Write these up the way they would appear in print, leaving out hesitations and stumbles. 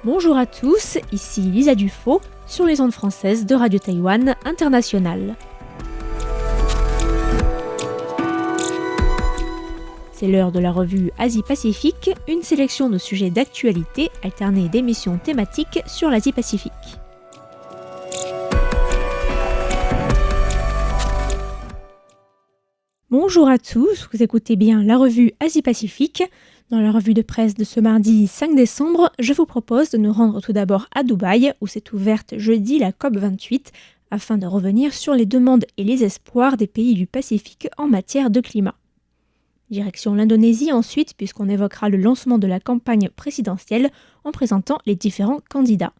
Bonjour à tous, ici Lisa Dufaux sur les ondes françaises de Radio Taïwan International. C'est l'heure de la revue Asie-Pacifique, une sélection de sujets d'actualité alternée d'émissions thématiques sur l'Asie-Pacifique. Bonjour à tous, vous écoutez bien la revue Asie-Pacifique. Dans la revue de presse de ce mardi 5 décembre, je vous propose de nous rendre tout d'abord à Dubaï, où s'est ouverte jeudi la COP28, afin de revenir sur les demandes et les espoirs des pays du Pacifique en matière de climat. Direction l'Indonésie ensuite, puisqu'on évoquera le lancement de la campagne présidentielle en présentant les différents candidats.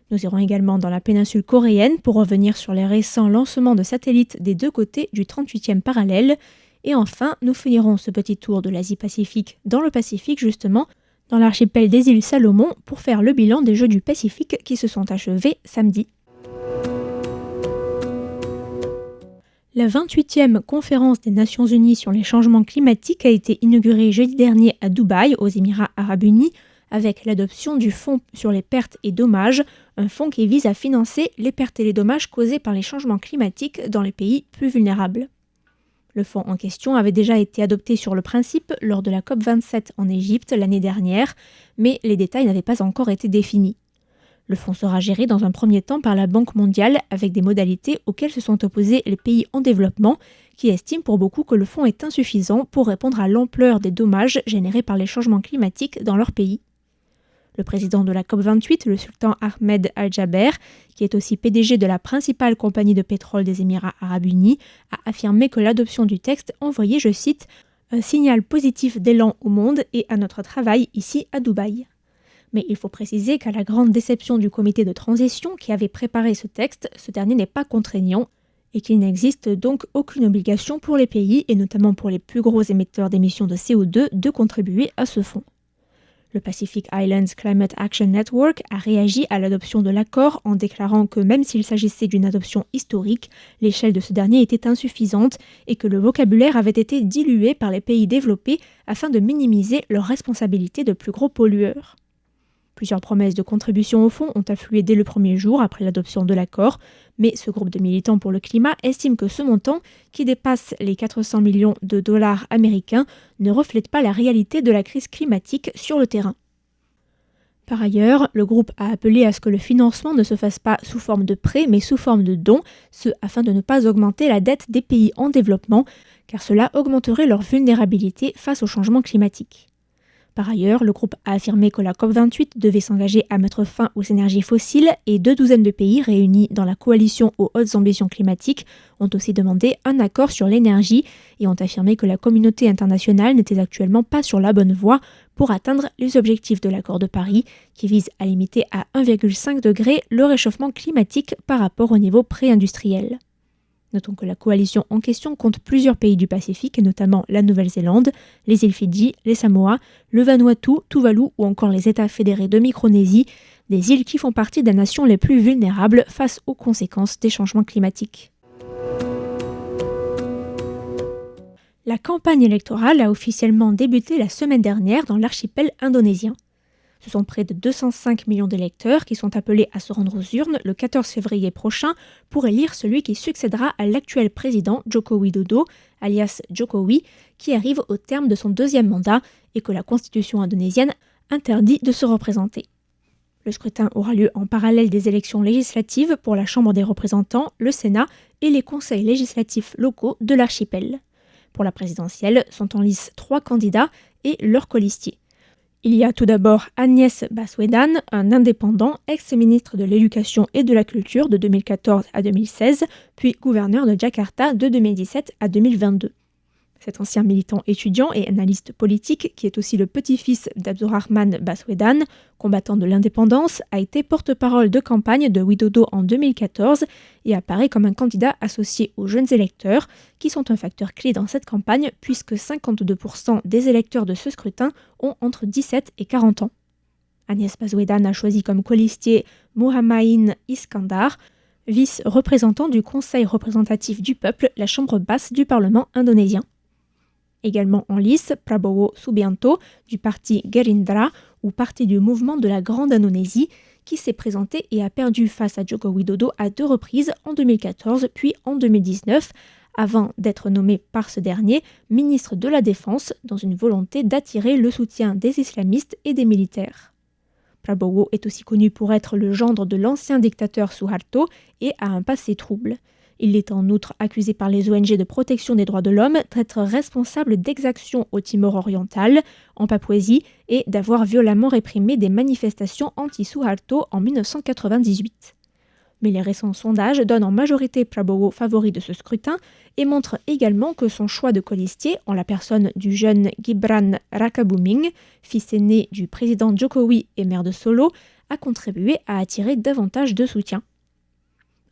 Nous irons également dans la péninsule coréenne pour revenir sur les récents lancements de satellites des deux côtés du 38e parallèle. Et enfin, nous finirons ce petit tour de l'Asie-Pacifique dans le Pacifique justement, dans l'archipel des îles Salomon, pour faire le bilan des Jeux du Pacifique qui se sont achevés samedi. La 28e conférence des Nations Unies sur les changements climatiques a été inaugurée jeudi dernier à Dubaï, aux Émirats Arabes Unis, avec l'adoption du Fonds sur les pertes et dommages, un fonds qui vise à financer les pertes et les dommages causés par les changements climatiques dans les pays plus vulnérables. Le fonds en question avait déjà été adopté sur le principe lors de la COP27 en Égypte l'année dernière, mais les détails n'avaient pas encore été définis. Le fonds sera géré dans un premier temps par la Banque mondiale avec des modalités auxquelles se sont opposés les pays en développement, qui estiment pour beaucoup que le fonds est insuffisant pour répondre à l'ampleur des dommages générés par les changements climatiques dans leur pays. Le président de la COP28, le sultan Ahmed Al-Jaber, qui est aussi PDG de la principale compagnie de pétrole des Émirats Arabes Unis, a affirmé que l'adoption du texte envoyait, je cite, « un signal positif d'élan au monde et à notre travail ici à Dubaï ». Mais il faut préciser qu'à la grande déception du comité de transition qui avait préparé ce texte, ce dernier n'est pas contraignant et qu'il n'existe donc aucune obligation pour les pays, et notamment pour les plus gros émetteurs d'émissions de CO2, de contribuer à ce fonds. Le Pacific Islands Climate Action Network a réagi à l'adoption de l'accord en déclarant que même s'il s'agissait d'une adoption historique, l'échelle de ce dernier était insuffisante et que le vocabulaire avait été dilué par les pays développés afin de minimiser leur responsabilité de plus gros pollueurs. Plusieurs promesses de contribution au fonds ont afflué dès le premier jour après l'adoption de l'accord, mais ce groupe de militants pour le climat estime que ce montant, qui dépasse les 400 millions de dollars américains, ne reflète pas la réalité de la crise climatique sur le terrain. Par ailleurs, le groupe a appelé à ce que le financement ne se fasse pas sous forme de prêts, mais sous forme de dons, ce afin de ne pas augmenter la dette des pays en développement, car cela augmenterait leur vulnérabilité face au changement climatique. Par ailleurs, le groupe a affirmé que la COP28 devait s'engager à mettre fin aux énergies fossiles et 2 douzaines de pays réunis dans la coalition aux hautes ambitions climatiques ont aussi demandé un accord sur l'énergie et ont affirmé que la communauté internationale n'était actuellement pas sur la bonne voie pour atteindre les objectifs de l'accord de Paris qui vise à limiter à 1,5 degré le réchauffement climatique par rapport au niveau pré-industriel. Notons que la coalition en question compte plusieurs pays du Pacifique, notamment la Nouvelle-Zélande, les îles Fidji, les Samoa, le Vanuatu, Tuvalu ou encore les États fédérés de Micronésie, des îles qui font partie des nations les plus vulnérables face aux conséquences des changements climatiques. La campagne électorale a officiellement débuté la semaine dernière dans l'archipel indonésien. Ce sont près de 205 millions d'électeurs qui sont appelés à se rendre aux urnes le 14 février prochain pour élire celui qui succédera à l'actuel président Joko Widodo, alias Jokowi, qui arrive au terme de son 2e mandat et que la constitution indonésienne interdit de se représenter. Le scrutin aura lieu en parallèle des élections législatives pour la Chambre des représentants, le Sénat et les conseils législatifs locaux de l'archipel. Pour la présidentielle, sont en lice 3 candidats et leurs colistiers. Il y a tout d'abord Anies Baswedan, un indépendant, ex-ministre de l'Éducation et de la Culture de 2014 à 2016, puis gouverneur de Jakarta de 2017 à 2022. Cet ancien militant étudiant et analyste politique, qui est aussi le petit-fils d'Abdurrahman Baswedan, combattant de l'indépendance, a été porte-parole de campagne de Widodo en 2014 et apparaît comme un candidat associé aux jeunes électeurs, qui sont un facteur clé dans cette campagne puisque 52% des électeurs de ce scrutin ont entre 17 et 40 ans. Anies Baswedan a choisi comme colistier Muhammadin Iskandar, vice-représentant du Conseil représentatif du peuple, la chambre basse du Parlement indonésien. Également en lice, Prabowo Subianto du parti Gerindra ou parti du mouvement de la Grande Indonésie qui s'est présenté et a perdu face à Joko Widodo à 2 reprises en 2014 puis en 2019 avant d'être nommé par ce dernier ministre de la Défense dans une volonté d'attirer le soutien des islamistes et des militaires. Prabowo est aussi connu pour être le gendre de l'ancien dictateur Suharto et a un passé trouble. Il est en outre accusé par les ONG de protection des droits de l'homme d'être responsable d'exactions au Timor oriental, en Papouasie, et d'avoir violemment réprimé des manifestations anti-Suharto en 1998. Mais les récents sondages donnent en majorité Prabowo favori de ce scrutin et montrent également que son choix de colistier, en la personne du jeune Gibran Rakabuming, fils aîné du président Jokowi et maire de Solo, a contribué à attirer davantage de soutien.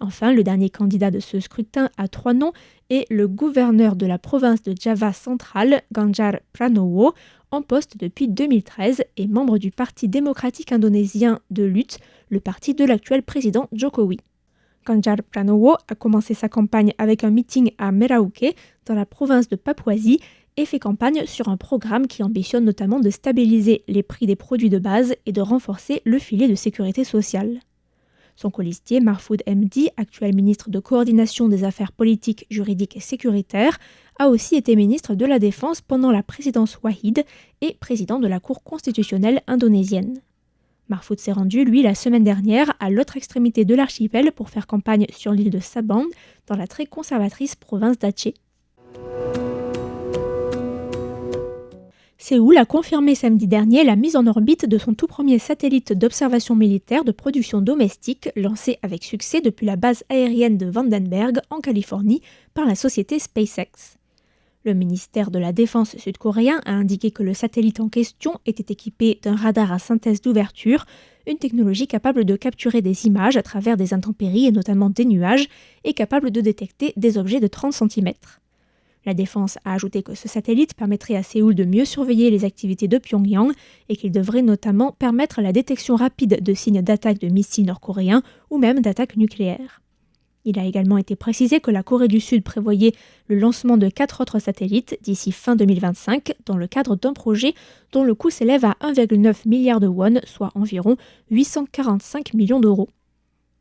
Enfin, le dernier candidat de ce scrutin à 3 noms est le gouverneur de la province de Java centrale, Ganjar Pranowo, en poste depuis 2013 et membre du Parti démocratique indonésien de lutte, le parti de l'actuel président Jokowi. Ganjar Pranowo a commencé sa campagne avec un meeting à Merauke, dans la province de Papouasie, et fait campagne sur un programme qui ambitionne notamment de stabiliser les prix des produits de base et de renforcer le filet de sécurité sociale. Son colistier, Mahfoud MD, actuel ministre de coordination des affaires politiques, juridiques et sécuritaires, a aussi été ministre de la Défense pendant la présidence Wahid et président de la Cour constitutionnelle indonésienne. Mahfoud s'est rendu, lui, la semaine dernière à l'autre extrémité de l'archipel pour faire campagne sur l'île de Sabang, dans la très conservatrice province d'Aceh. Séoul a confirmé samedi dernier la mise en orbite de son tout premier satellite d'observation militaire de production domestique lancé avec succès depuis la base aérienne de Vandenberg en Californie par la société SpaceX. Le ministère de la Défense sud-coréen a indiqué que le satellite en question était équipé d'un radar à synthèse d'ouverture, une technologie capable de capturer des images à travers des intempéries et notamment des nuages et capable de détecter des objets de 30 cm. La Défense a ajouté que ce satellite permettrait à Séoul de mieux surveiller les activités de Pyongyang et qu'il devrait notamment permettre la détection rapide de signes d'attaque de missiles nord-coréens ou même d'attaques nucléaires. Il a également été précisé que la Corée du Sud prévoyait le lancement de 4 autres satellites d'ici fin 2025 dans le cadre d'un projet dont le coût s'élève à 1,9 milliard de won, soit environ 845 millions d'euros.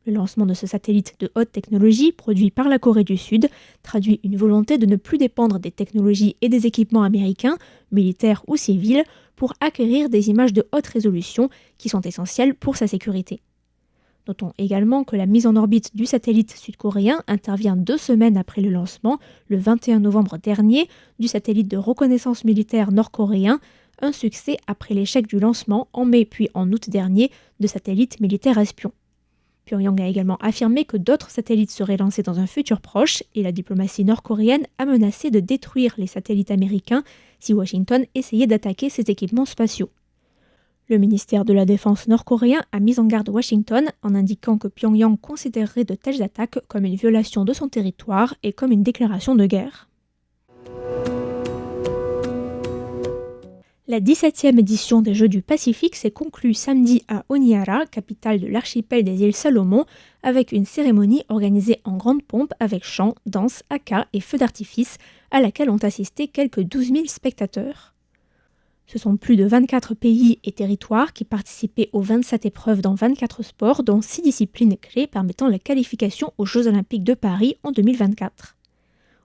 Le lancement de ce satellite de haute technologie, produit par la Corée du Sud, traduit une volonté de ne plus dépendre des technologies et des équipements américains, militaires ou civils, pour acquérir des images de haute résolution qui sont essentielles pour sa sécurité. Notons également que la mise en orbite du satellite sud-coréen intervient 2 semaines après le lancement, le 21 novembre dernier, du satellite de reconnaissance militaire nord-coréen, un succès après l'échec du lancement en mai puis en août dernier de satellites militaires espions. Pyongyang a également affirmé que d'autres satellites seraient lancés dans un futur proche et la diplomatie nord-coréenne a menacé de détruire les satellites américains si Washington essayait d'attaquer ses équipements spatiaux. Le ministère de la Défense nord-coréen a mis en garde Washington en indiquant que Pyongyang considérerait de telles attaques comme une violation de son territoire et comme une déclaration de guerre. La 17e édition des Jeux du Pacifique s'est conclue samedi à Honiara, capitale de l'archipel des îles Salomon, avec une cérémonie organisée en grande pompe avec chants, danses, haka et feux d'artifice, à laquelle ont assisté quelques 12 000 spectateurs. Ce sont plus de 24 pays et territoires qui participaient aux 27 épreuves dans 24 sports, dont 6 disciplines clés permettant la qualification aux Jeux Olympiques de Paris en 2024.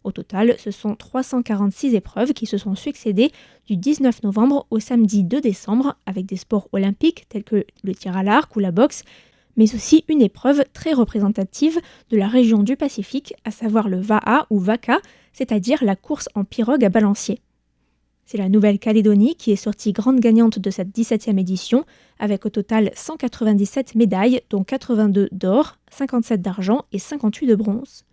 Au total, ce sont 346 épreuves qui se sont succédées du 19 novembre au samedi 2 décembre avec des sports olympiques tels que le tir à l'arc ou la boxe, mais aussi une épreuve très représentative de la région du Pacifique, à savoir le Va'a ou Vaka, c'est-à-dire la course en pirogue à balancier. C'est la Nouvelle-Calédonie qui est sortie grande gagnante de cette 17e édition, avec au total 197 médailles, dont 82 d'or, 57 d'argent et 58 de bronze.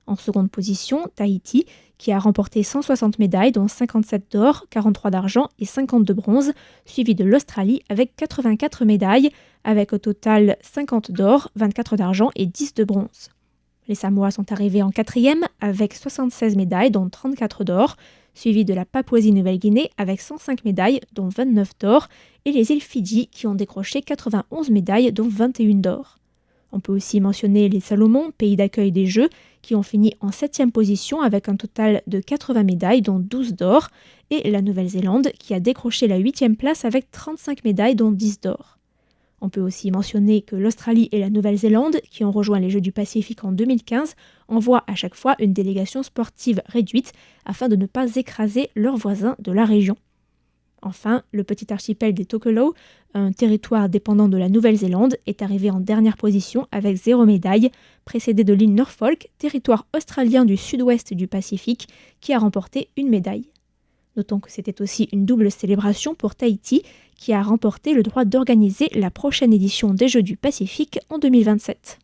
En seconde position, Tahiti, qui a remporté 160 médailles, dont 57 d'or, 43 d'argent et 50 de bronze, suivi de l'Australie avec 84 médailles, avec au total 50 d'or, 24 d'argent et 10 de bronze. Les Samoa sont arrivés en 4e avec 76 médailles, dont 34 d'or, suivi de la Papouasie-Nouvelle-Guinée avec 105 médailles, dont 29 d'or, et les îles Fidji qui ont décroché 91 médailles, dont 21 d'or. On peut aussi mentionner les Salomon, pays d'accueil des Jeux, qui ont fini en 7e position avec un total de 80 médailles, dont 12 d'or, et la Nouvelle-Zélande qui a décroché la 8e place avec 35 médailles, dont 10 d'or. On peut aussi mentionner que l'Australie et la Nouvelle-Zélande, qui ont rejoint les Jeux du Pacifique en 2015, envoient à chaque fois une délégation sportive réduite afin de ne pas écraser leurs voisins de la région. Enfin, le petit archipel des Tokelau, un territoire dépendant de la Nouvelle-Zélande, est arrivé en dernière position avec 0 médaille, précédé de l'île Norfolk, territoire australien du sud-ouest du Pacifique, qui a remporté une médaille. Notons que c'était aussi une double célébration pour Tahiti, qui a remporté le droit d'organiser la prochaine édition des Jeux du Pacifique en 2027.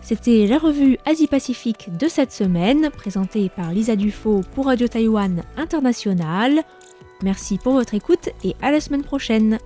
C'était la revue Asie-Pacifique de cette semaine, présentée par Lisa Dufaux pour Radio Taïwan International. Merci pour votre écoute et à la semaine prochaine.